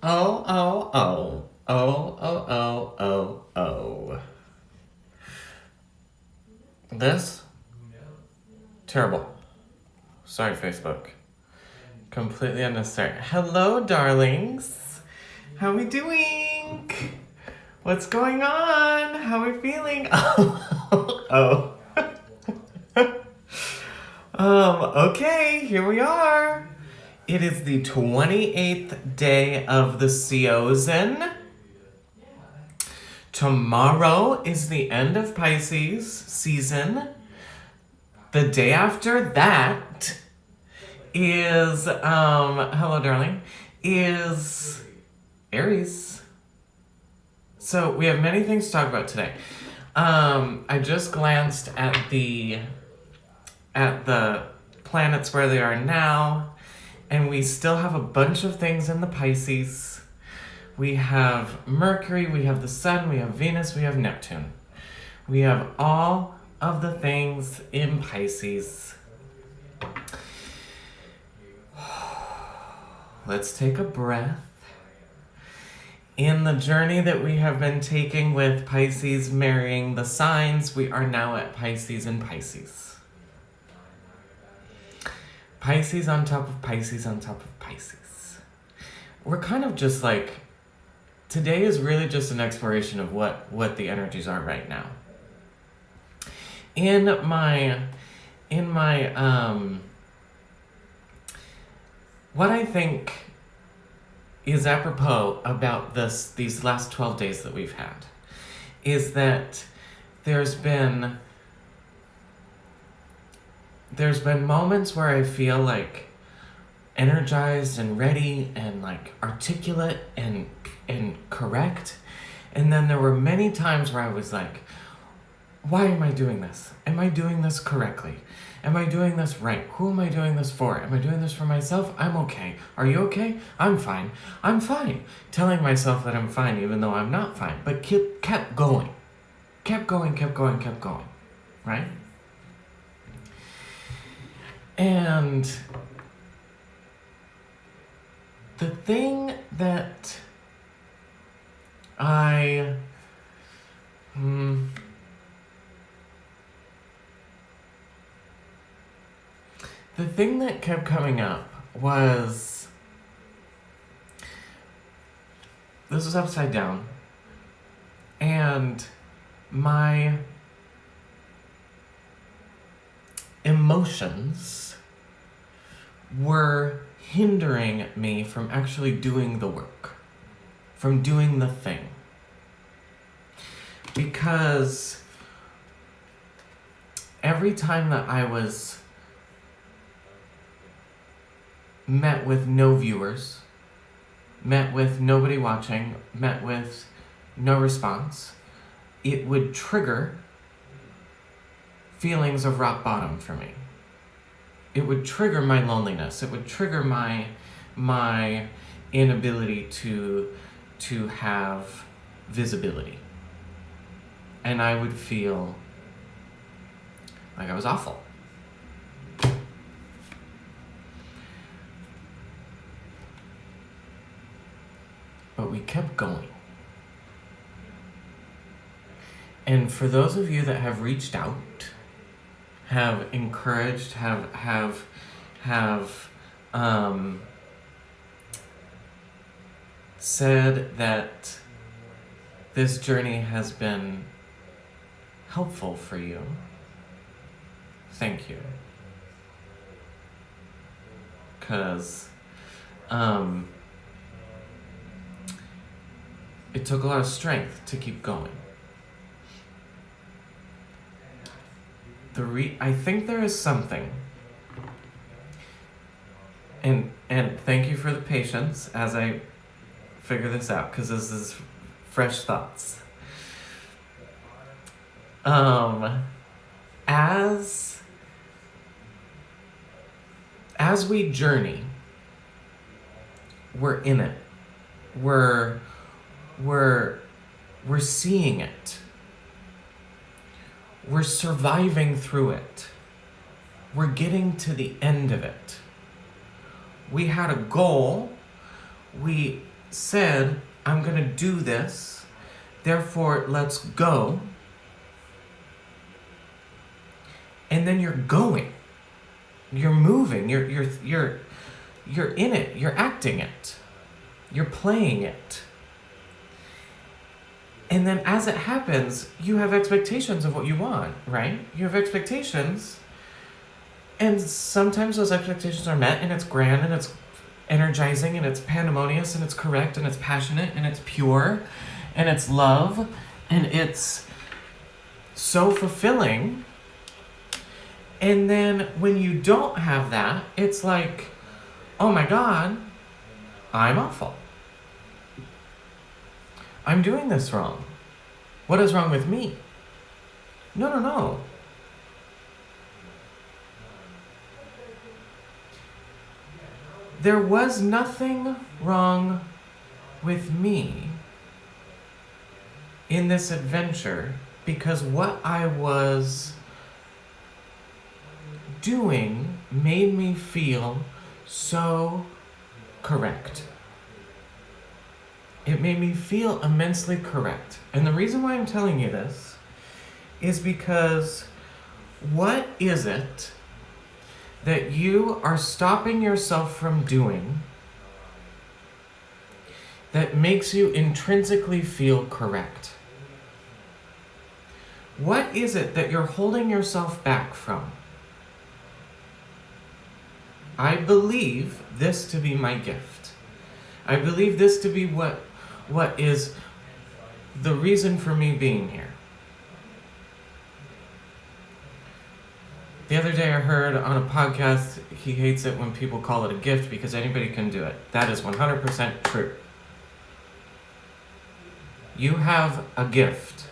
Oh, oh, oh. Oh, oh, oh, oh, oh. This? Terrible. Sorry, Facebook. Completely unnecessary. Hello, darlings. How we doing? What's going on? How we feeling? Oh, oh. Okay, here we are. It is the 28th day of the season. Tomorrow is the end of Pisces season. The day after that is, hello darling, is Aries. So we have many things to talk about today. I just glanced at the planets where they are now, and we still have a bunch of things in the Pisces. We have Mercury, we have the Sun, we have Venus, we have Neptune. We have all of the things in Pisces. Let's take a breath. In the journey that we have been taking with Pisces marrying the signs, we are now at Pisces and Pisces. Pisces on top of Pisces on top of Pisces. We're kind of just like, today is really just an exploration of what the energies are right now. In my what I think is apropos about these last 12 days that we've had is that there's been moments where I feel like energized and ready and like articulate and correct, and then there were many times where I was like, why am I doing this? Am I doing this correctly? Am I doing this right? Who am I doing this for? Am I doing this for myself? I'm okay. Are you okay? I'm fine. I'm fine. Telling myself that I'm fine even though I'm not fine. But kept going. Kept going. Right? And the thing that the thing that kept coming up was, this was upside down, and my emotions were hindering me from actually doing the work, from doing the thing. Because every time that I was met with no viewers, met with nobody watching, met with no response, it would trigger feelings of rock bottom for me. It would trigger my loneliness. It would trigger my inability to have visibility. And I would feel like I was awful. But we kept going. And for those of you that have reached out, have encouraged, have said that this journey has been helpful for you, thank you. Because it took a lot of strength to keep going. I think there is something, and thank you for the patience as I figure this out, because this is fresh thoughts. As we journey, we're in it. We're seeing it. We're surviving through it. We're getting to the end of it. We had a goal. We said, I'm going to do this, therefore let's go. And then you're going. You're moving. You're in it. You're acting it. You're playing it. And then as it happens, you have expectations of what you want, right? You have expectations. And sometimes those expectations are met, and it's grand, and it's energizing, and it's pandemonious, and it's correct, and it's passionate, and it's pure, and it's love, and it's so fulfilling. And then when you don't have that, it's like, oh my God, I'm awful. I'm doing this wrong. What is wrong with me? No. There was nothing wrong with me in this adventure because what I was doing made me feel so correct. It made me feel immensely correct. And the reason why I'm telling you this is because what is it that you are stopping yourself from doing that makes you intrinsically feel correct? What is it that you're holding yourself back from? I believe this to be my gift. I believe this to be what is the reason for me being here. The other day I heard on a podcast, he hates it when people call it a gift because anybody can do it. That is 100% true. You have a gift.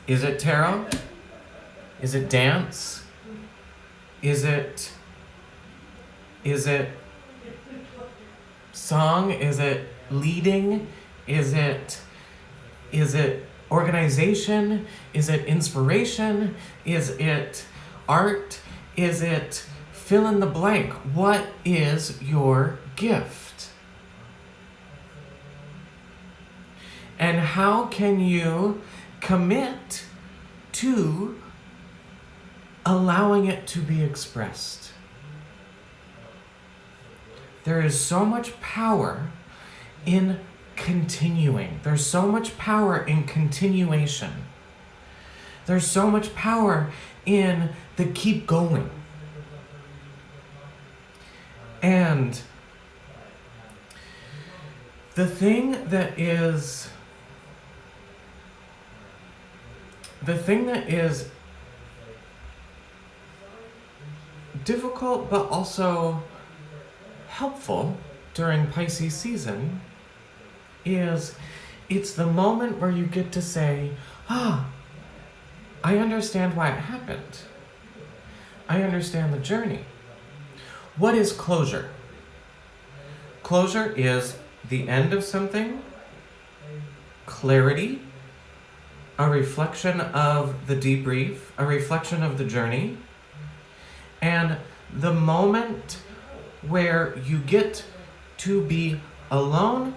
Is it tarot? Is it dance? Is it song? Is it leading? Is it organization? Is it inspiration? Is it art? Is it fill in the blank? What is your gift? And how can you commit to allowing it to be expressed? There is so much power in continuing. There's so much power in continuation. There's so much power in the keep going. And the thing that is difficult but also helpful during Pisces season is it's the moment where you get to say, I understand why it happened. I understand the journey. What is closure? Closure is the end of something, clarity, a reflection of the debrief, a reflection of the journey, and the moment where you get to be alone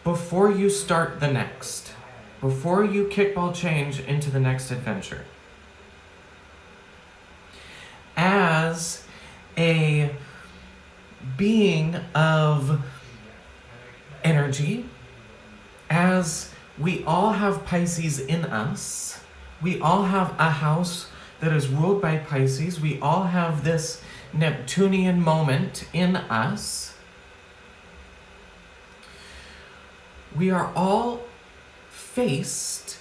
before you start the next, before you kickball change into the next adventure. As a being of energy, as we all have Pisces in us, we all have a house that is ruled by Pisces, we all have this Neptunian moment in us. We are all faced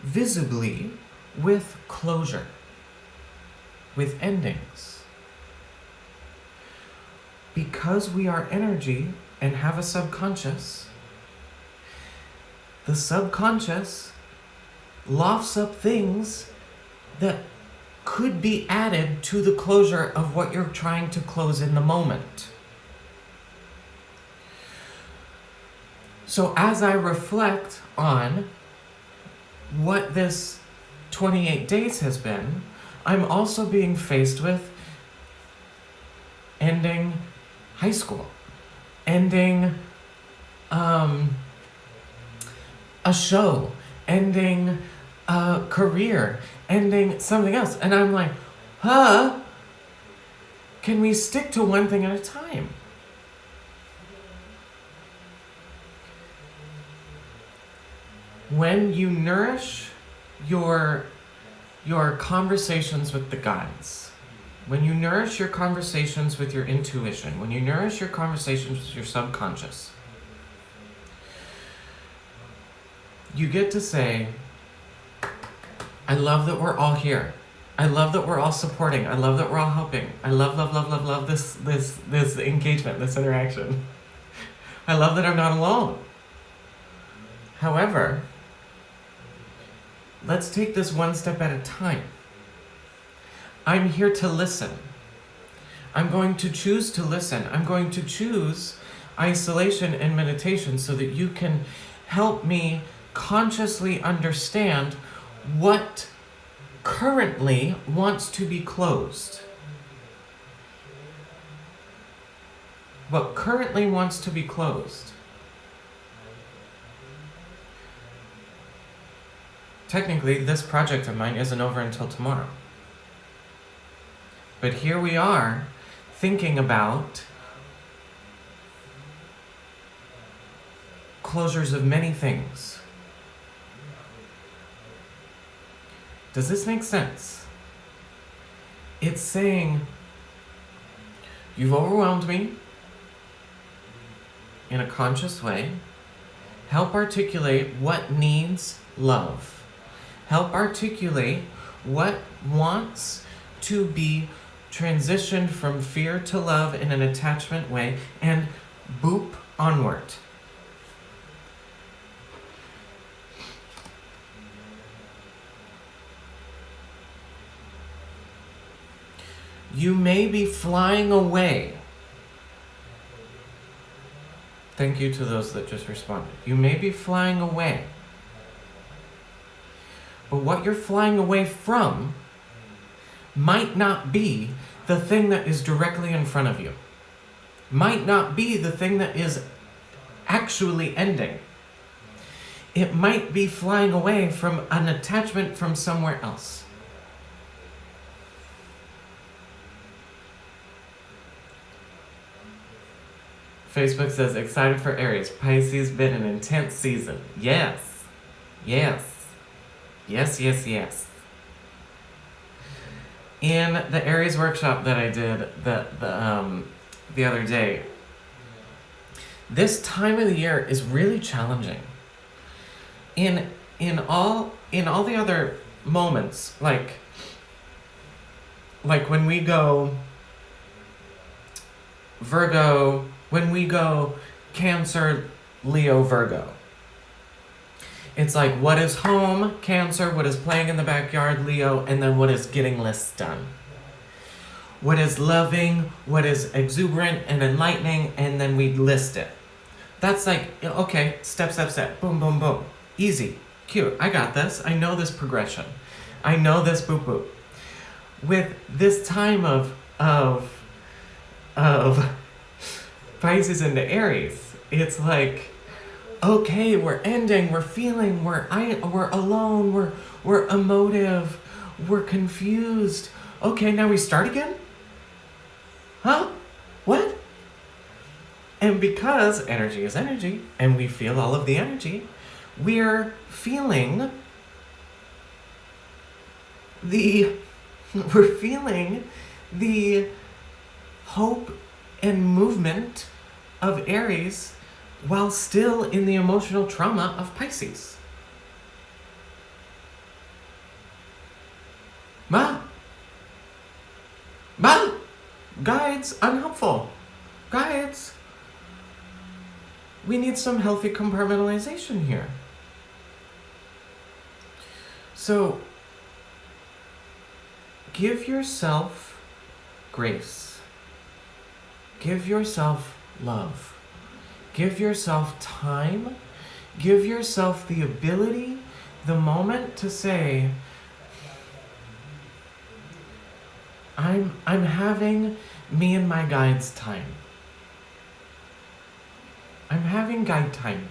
visibly with closure, with endings. Because we are energy and have a subconscious, the subconscious lofts up things that could be added to the closure of what you're trying to close in the moment. So as I reflect on what this 28 days has been, I'm also being faced with ending high school, ending a show, ending a career, ending something else. And I'm like, can we stick to one thing at a time? When you nourish your conversations with the guides, when you nourish your conversations with your intuition, when you nourish your conversations with your subconscious, you get to say, I love that we're all here. I love that we're all supporting. I love that we're all helping. I love this engagement, this interaction. I love that I'm not alone. However, let's take this one step at a time. I'm here to listen. I'm going to choose to listen. I'm going to choose isolation and meditation so that you can help me consciously understand what currently wants to be closed. What currently wants to be closed. Technically, this project of mine isn't over until tomorrow. But here we are, thinking about closures of many things. Does this make sense? It's saying, you've overwhelmed me in a conscious way. Help articulate what needs love. Help articulate what wants to be transitioned from fear to love in an attachment way, and boop onward. You may be flying away. Thank you to those that just responded. You may be flying away. But what you're flying away from might not be the thing that is directly in front of you. Might not be the thing that is actually ending. It might be flying away from an attachment from somewhere else. Facebook says, excited for Aries. Pisces been an intense season. Yes. Yes. Yes, yes, yes. In the Aries Workshop that I did the other day, this time of the year is really challenging. In all the other moments, like when we go Virgo, when we go Cancer, Leo, Virgo, it's like, what is home, Cancer, what is playing in the backyard, Leo, and then what is getting lists done. What is loving, what is exuberant and enlightening, and then we list it. That's like, okay, step, boom, boom, boom. Easy, cute, I got this, I know this progression. I know this boop, boop. With this time of Pisces into Aries, it's like, okay, we're ending, we're feeling, we're alone, we're emotive, we're confused. Okay, now we start again? Huh? What? And because energy is energy, and we feel all of the energy, we're feeling the hope and movement of Aries while still in the emotional trauma of Pisces. Guides, unhelpful. Guides, we need some healthy compartmentalization here. So, give yourself grace. Give yourself love. Give yourself time. Give yourself the ability, the moment to say, I'm having me and my guides time. I'm having guide time.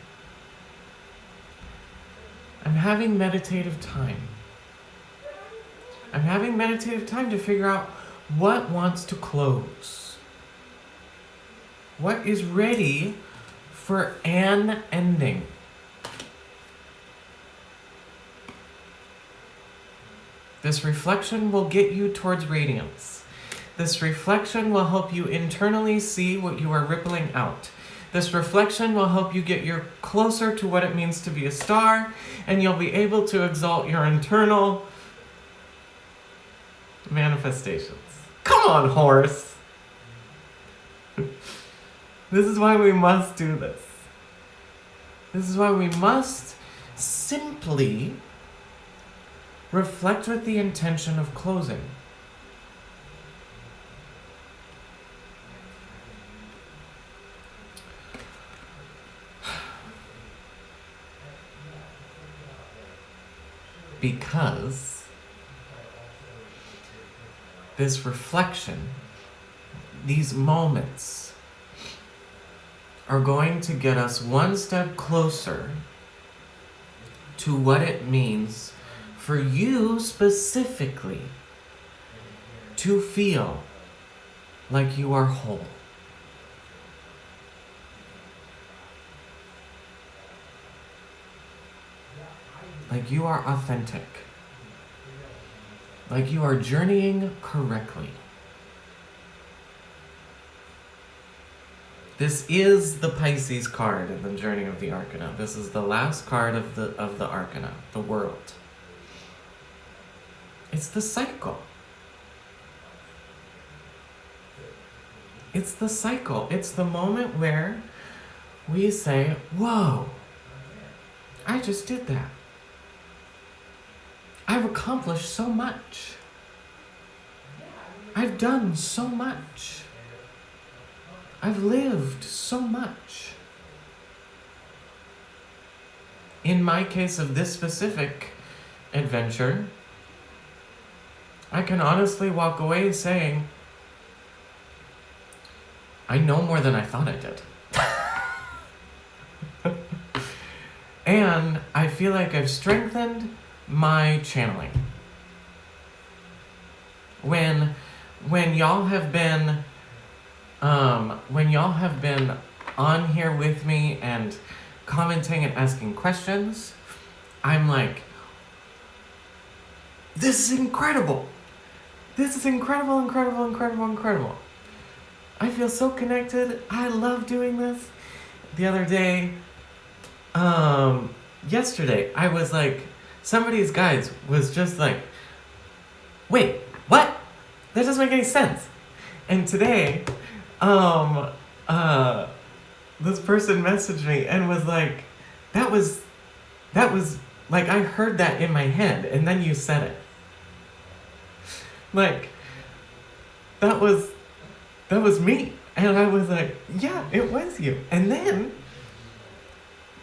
I'm having meditative time. I'm having meditative time to figure out what wants to close. What is ready for an ending. This reflection will get you towards radiance. This reflection will help you internally see what you are rippling out. This reflection will help you get you closer to what it means to be a star, and you'll be able to exalt your internal manifestations. Come on, horse! This is why we must do this. This is why we must simply reflect with the intention of closing. Because this reflection, these moments, are going to get us one step closer to what it means for you specifically to feel like you are whole. Like you are authentic. Like you are journeying correctly. This is the Pisces card in the Journey of the Arcana. This is the last card of the Arcana, the world. It's the cycle. It's the cycle. It's the moment where we say, whoa, I just did that. I've accomplished so much. I've done so much. I've lived so much. In my case of this specific adventure, I can honestly walk away saying, I know more than I thought I did. And I feel like I've strengthened my channeling. When y'all have been on here with me and commenting and asking questions, I'm like, this is incredible. This is incredible, incredible, incredible, incredible. I feel so connected. I love doing this. The other day, yesterday, I was like, somebody's guides was just like, wait, what? That doesn't make any sense. And today, this person messaged me and was like, that was like, I heard that in my head and then you said it. Like, that was me. And I was like, yeah, it was you. And then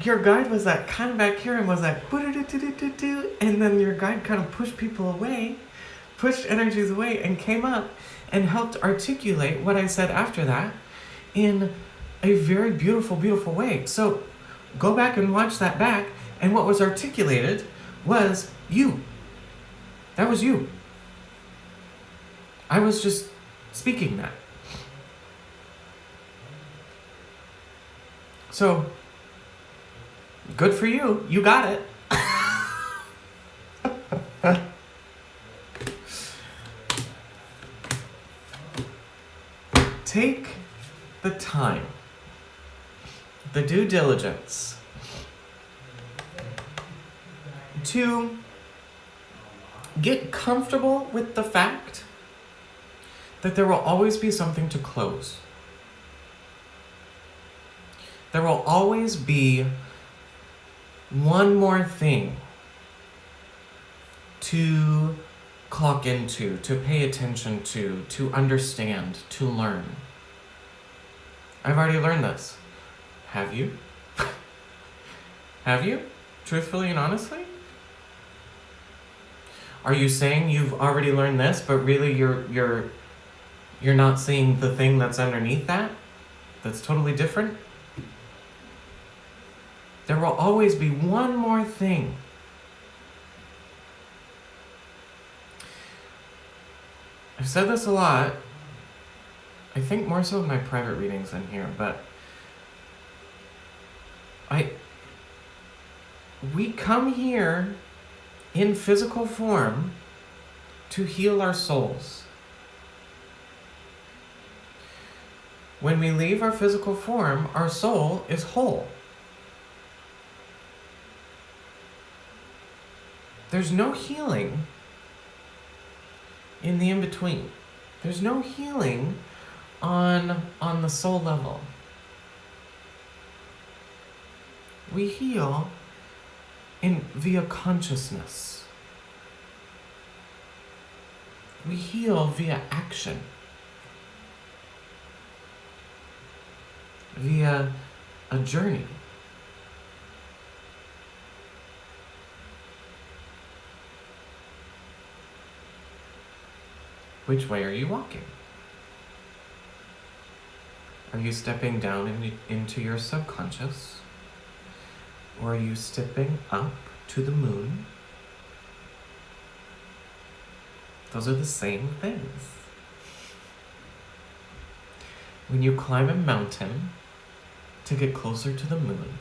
your guide was like kind of back here and was like, and then your guide kind of pushed people away, pushed energies away, and came up and helped articulate what I said after that in a very beautiful, beautiful way. So go back and watch that back, and what was articulated was you. That was you. I was just speaking that. So, good for you. You got it. Take the time, the due diligence to get comfortable with the fact that there will always be something to close. There will always be one more thing to clock into, to pay attention to understand, to learn. I've already learned this. Have you? Have you? Truthfully and honestly? Are you saying you've already learned this, but really you're You're not seeing the thing that's underneath that, that's totally different. There will always be one more thing. I've said this a lot. I think more so in my private readings than here, but we come here in physical form to heal our souls. When we leave our physical form, our soul is whole. There's no healing in the in-between. There's no healing on the soul level. We heal via consciousness. We heal via action. Via a journey. Which way are you walking? Are you stepping down into your subconscious? Or are you stepping up to the moon? Those are the same things. When you climb a mountain to get closer to the moon,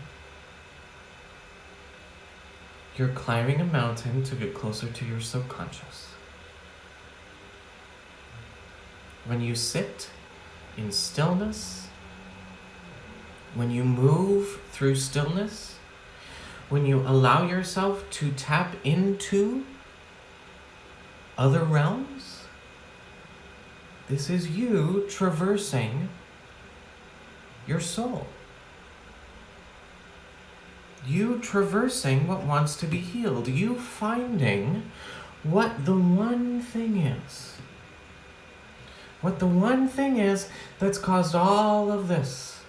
you're climbing a mountain to get closer to your subconscious. When you sit in stillness, when you move through stillness, when you allow yourself to tap into other realms, this is you traversing your soul. You traversing what wants to be healed. You finding what the one thing is. What the one thing is that's caused all of this.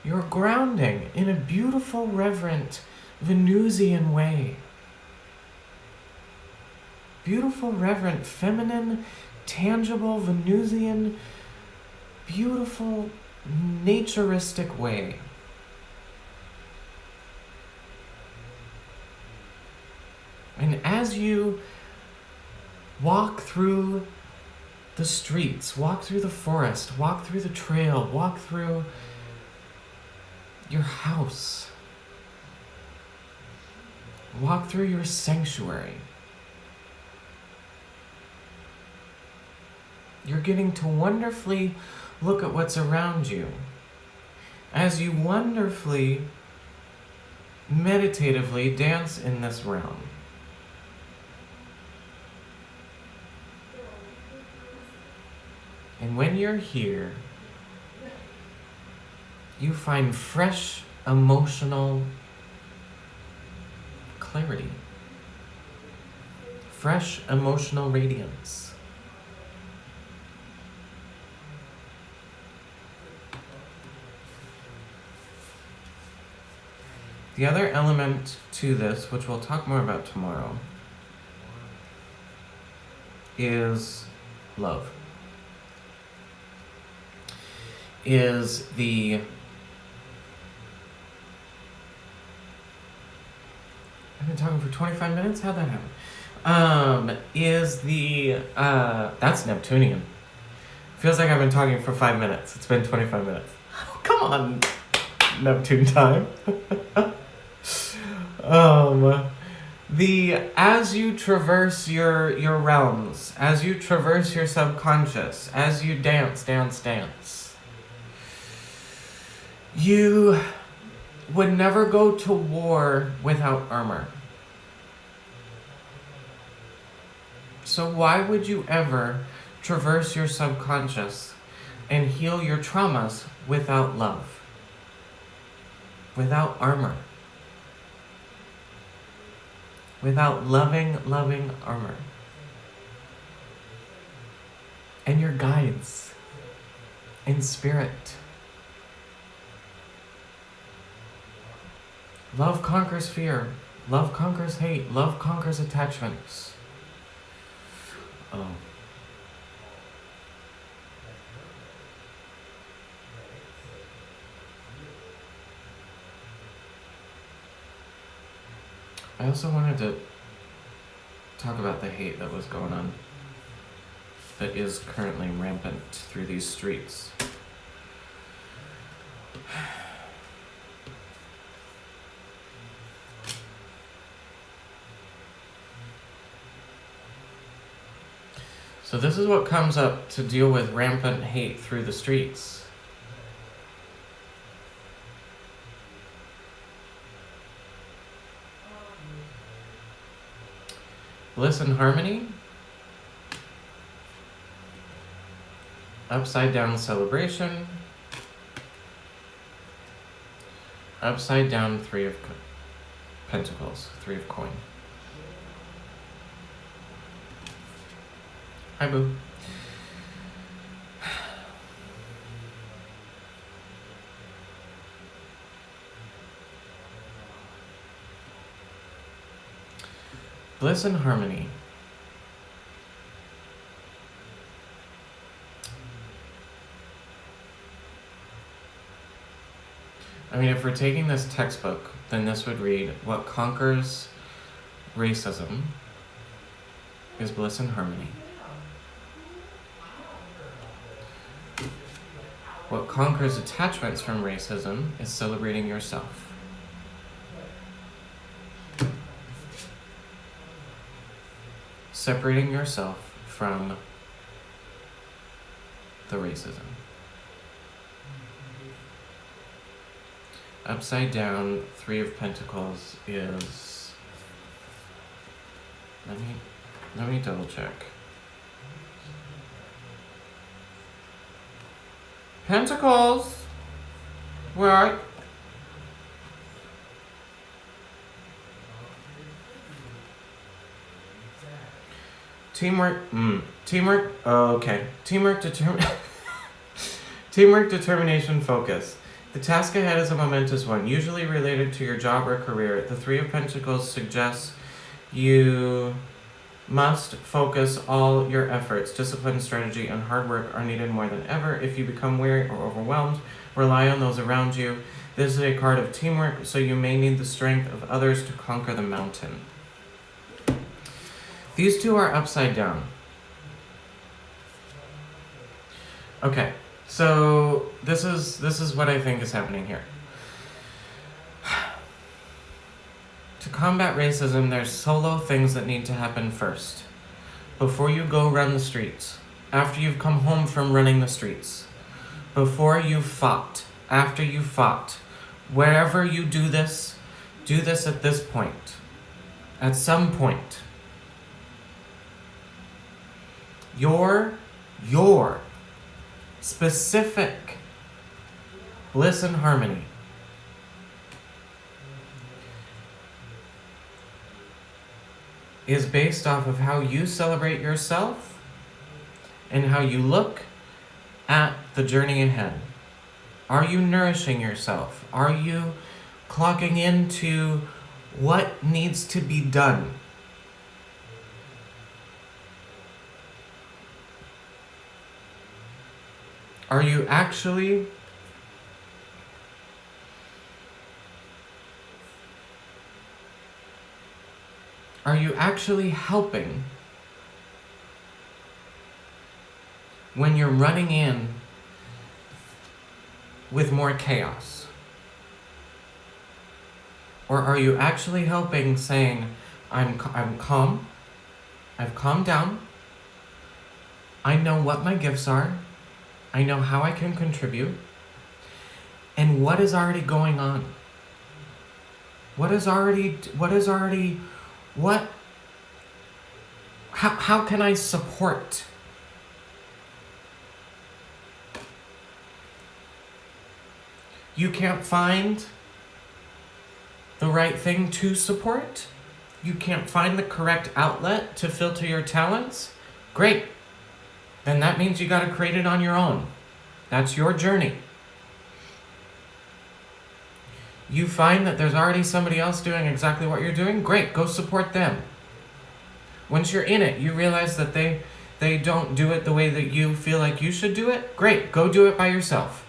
You're grounding in a beautiful, reverent, Venusian way. Beautiful, reverent, feminine, tangible, Venusian, beautiful, naturistic way. And as you walk through the streets, walk through the forest, walk through the trail, walk through your house, walk through your sanctuary, you're getting to wonderfully look at what's around you as you wonderfully, meditatively dance in this realm. And when you're here, you find fresh emotional clarity, fresh emotional radiance. The other element to this, which we'll talk more about tomorrow, is love. Is the I've been talking for 25 minutes? How'd that happen? That's Neptunian. Feels like I've been talking for 5 minutes. It's been 25 minutes. Come on, Neptune time. As you traverse your realms, as you traverse your subconscious, as you dance, you would never go to war without armor. So why would you ever traverse your subconscious and heal your traumas without love? Without armor? Without loving armor? And your guides in spirit. Love conquers fear. Love conquers hate. Love conquers attachments. Oh. I also wanted to talk about the hate that was going on, that is currently rampant through these streets. So this is what comes up to deal with rampant hate through the streets. Bliss and harmony. Upside down celebration. Upside down Three of Pentacles, Three of Coin. Hi, boo. Bliss and harmony. I mean, if we're taking this textbook, then this would read, what conquers racism is bliss and harmony. What conquers attachments from racism is celebrating yourself. Separating yourself from the racism. Upside down, Three of Pentacles is... Let me double check. Pentacles! Where are... Teamwork, teamwork, oh, okay. Teamwork, Teamwork, determination, focus. The task ahead is a momentous one, usually related to your job or career. The Three of Pentacles suggests you must focus all your efforts. Discipline, strategy, and hard work are needed more than ever. If you become weary or overwhelmed, rely on those around you. This is a card of teamwork, so you may need the strength of others to conquer the mountain. These two are upside down. Okay, so this is what I think is happening here. To combat racism, there's solo things that need to happen first. Before you go run the streets, after you've come home from running the streets, before you fought, after you fought, wherever you do this at this point, at some point. Your specific bliss and harmony is based off of how you celebrate yourself and how you look at the journey ahead. Are you nourishing yourself? Are you clocking into what needs to be done? Are you actually helping when you're running in with more chaos? Or are you actually helping, saying, I'm calm, I've calmed down, I know what my gifts are, I know how I can contribute, and what is already going on? How can I support? You can't find the right thing to support? You can't find the correct outlet to filter your talents? Great. Then that means you gotta create it on your own. That's your journey. You find that there's already somebody else doing exactly what you're doing? Great, go support them. Once you're in it, you realize that they don't do it the way that you feel like you should do it? Great, go do it by yourself.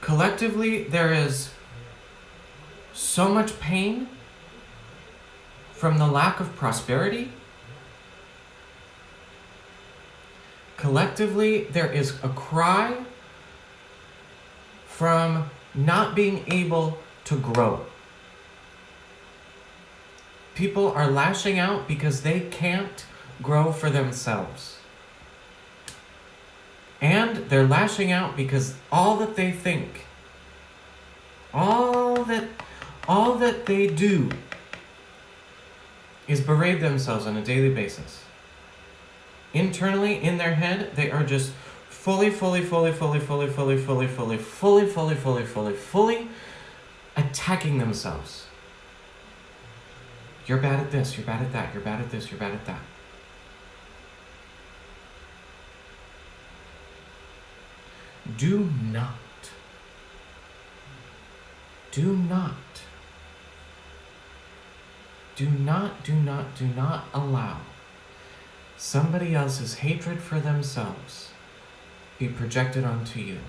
Collectively, there is so much pain from the lack of prosperity. Collectively, there is a cry from not being able to grow. People are lashing out because they can't grow for themselves. And they're lashing out because all that they think, all that they do is berate themselves on a daily basis. Internally, in their head, they are just fully attacking themselves. You're bad at this, you're bad at that, you're bad at this, you're bad at that. Do not allow somebody else's hatred for themselves be projected onto you.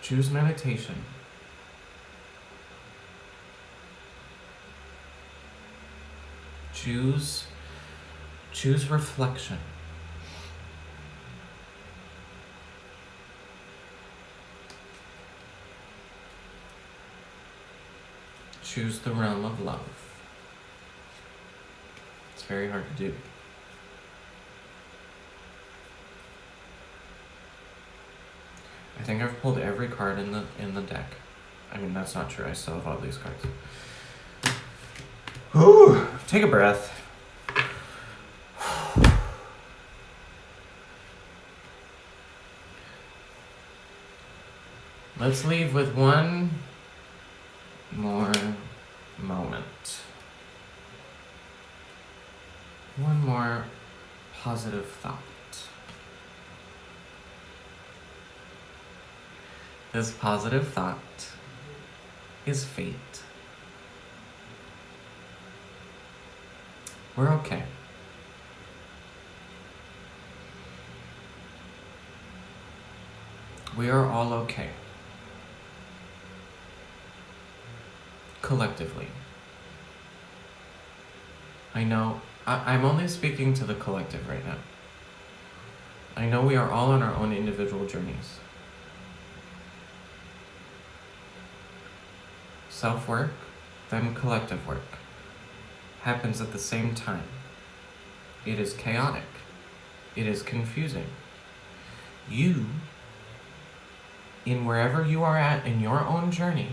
Choose meditation. Choose reflection. Choose the realm of love. It's very hard to do. I think I've pulled every card in the deck. I mean, that's not true. I still have all these cards. Whew. Take a breath. Let's leave with one more moment. One more positive thought. This positive thought is fate. We're okay. We are all okay. Collectively. I know, I'm only speaking to the collective right now. I know we are all on our own individual journeys. Self-work, then collective work, happens at the same time. It is chaotic. It is confusing. You, in wherever you are at in your own journey,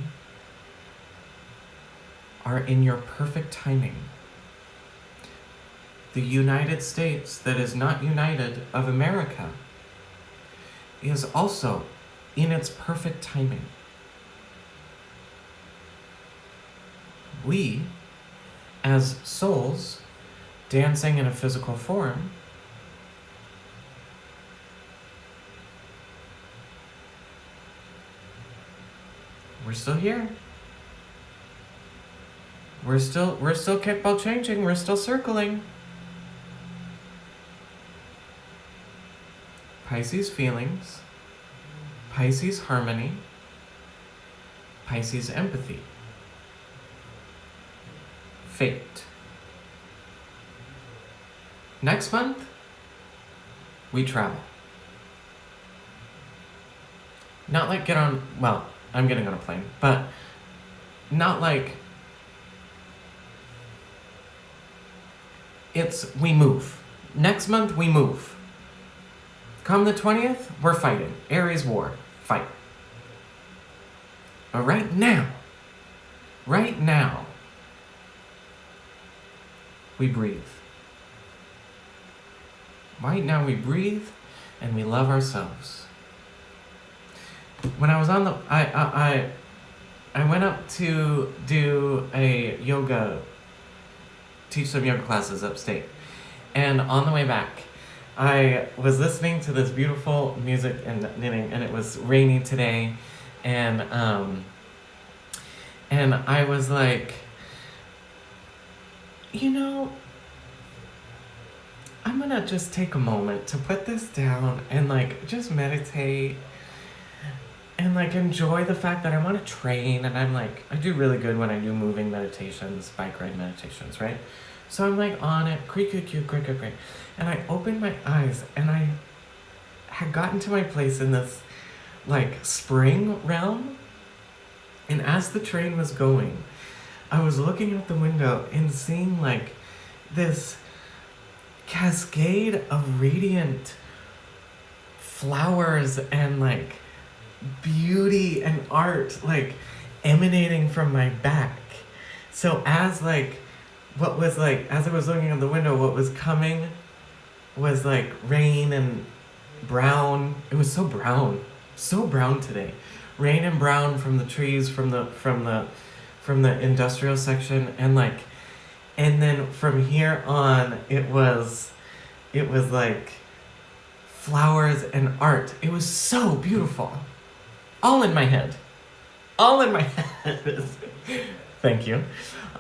are in your perfect timing. The United States that is not united of America is also in its perfect timing. We, as souls, dancing in a physical form, we're still here. We're still kickball changing, we're still circling. Pisces feelings, Pisces harmony, Pisces empathy. Fate. Next month, we travel. Not like I'm getting on a plane, but not like we move. Next month, we move. Come the 20th, we're fighting. Aries war, fight. But right now, we breathe. Right now we breathe and we love ourselves. When I was on the, I went up to do a yoga, teach some yoga classes upstate. And on the way back, I was listening to this beautiful music and knitting, and it was rainy today. And I was like, you know, I'm gonna just take a moment to put this down and like just meditate and like enjoy the fact that I want to train, and I'm like, I do really good when I do moving meditations, bike ride meditations, right? So I'm like on it, creak, and I opened my eyes and I had gotten to my place in this like spring realm, and as the train was going, I was looking out the window and seeing like this cascade of radiant flowers and like beauty and art like emanating from my back. So as like what was like, as I was looking out the window, what was coming was like rain and brown. It was so brown today. Rain and brown from the trees, from the industrial section, and like, and then from here on it was like flowers and art. It was so beautiful. All in my head. Thank you.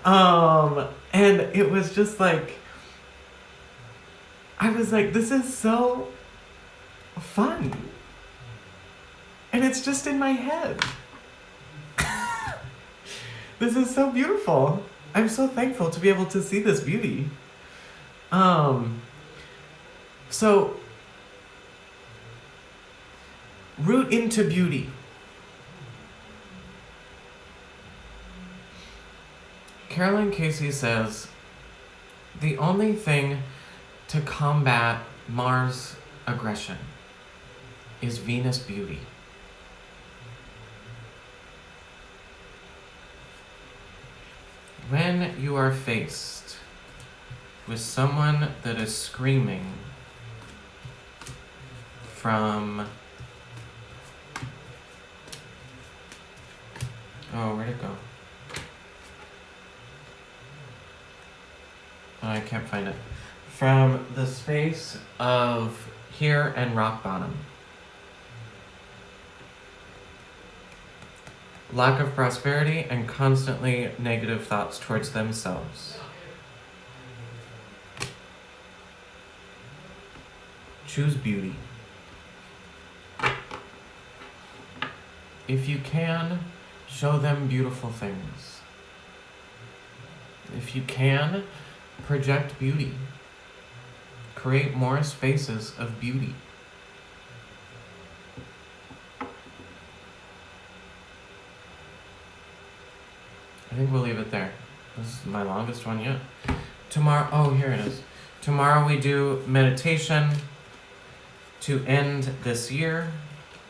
And it was just like, I was like, this is so fun. And it's just in my head. This is so beautiful. I'm so thankful to be able to see this beauty. So, root into beauty. Caroline Casey says, the only thing to combat Mars aggression is Venus beauty. When you are faced with someone that is screaming from, oh, where'd it go? I can't find it. From the space of here and rock bottom. Lack of prosperity and constantly negative thoughts towards themselves. Choose beauty. If you can, show them beautiful things. If you can, project beauty. Create more spaces of beauty. I think we'll leave it there. This is my longest one yet. Tomorrow, oh, here it is. Tomorrow we do meditation to end this year.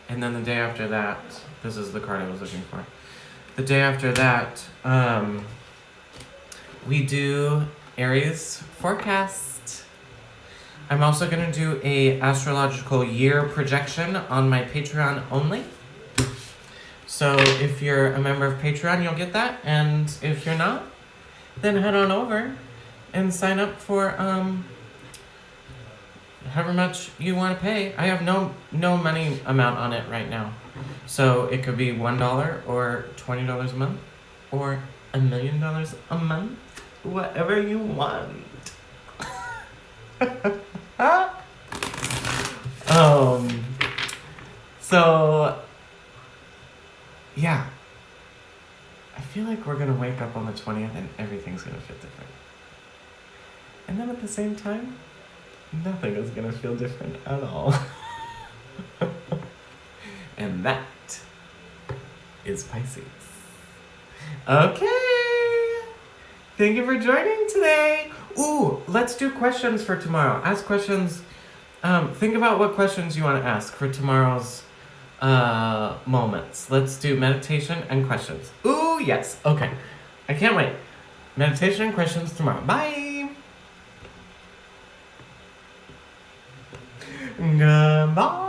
And then the day after that, this is the card I was looking for. The day after that, we do Aries forecast. I'm also going to do a astrological year projection on my Patreon only. So if you're a member of Patreon, you'll get that. And if you're not, then head on over and sign up for however much you want to pay. I have no money amount on it right now. So it could be $1 or $20 a month or $1 million a month. Whatever you want. So yeah. I feel like we're gonna wake up on the 20th and everything's gonna feel different. And then at the same time, nothing is gonna feel different at all. And that is Pisces. Okay. Thank you for joining today. Ooh, let's do questions for tomorrow. Ask questions. Think about what questions you want to ask for tomorrow's moments. Let's do meditation and questions. Ooh, yes. Okay. I can't wait. Meditation and questions tomorrow. Bye. Goodbye.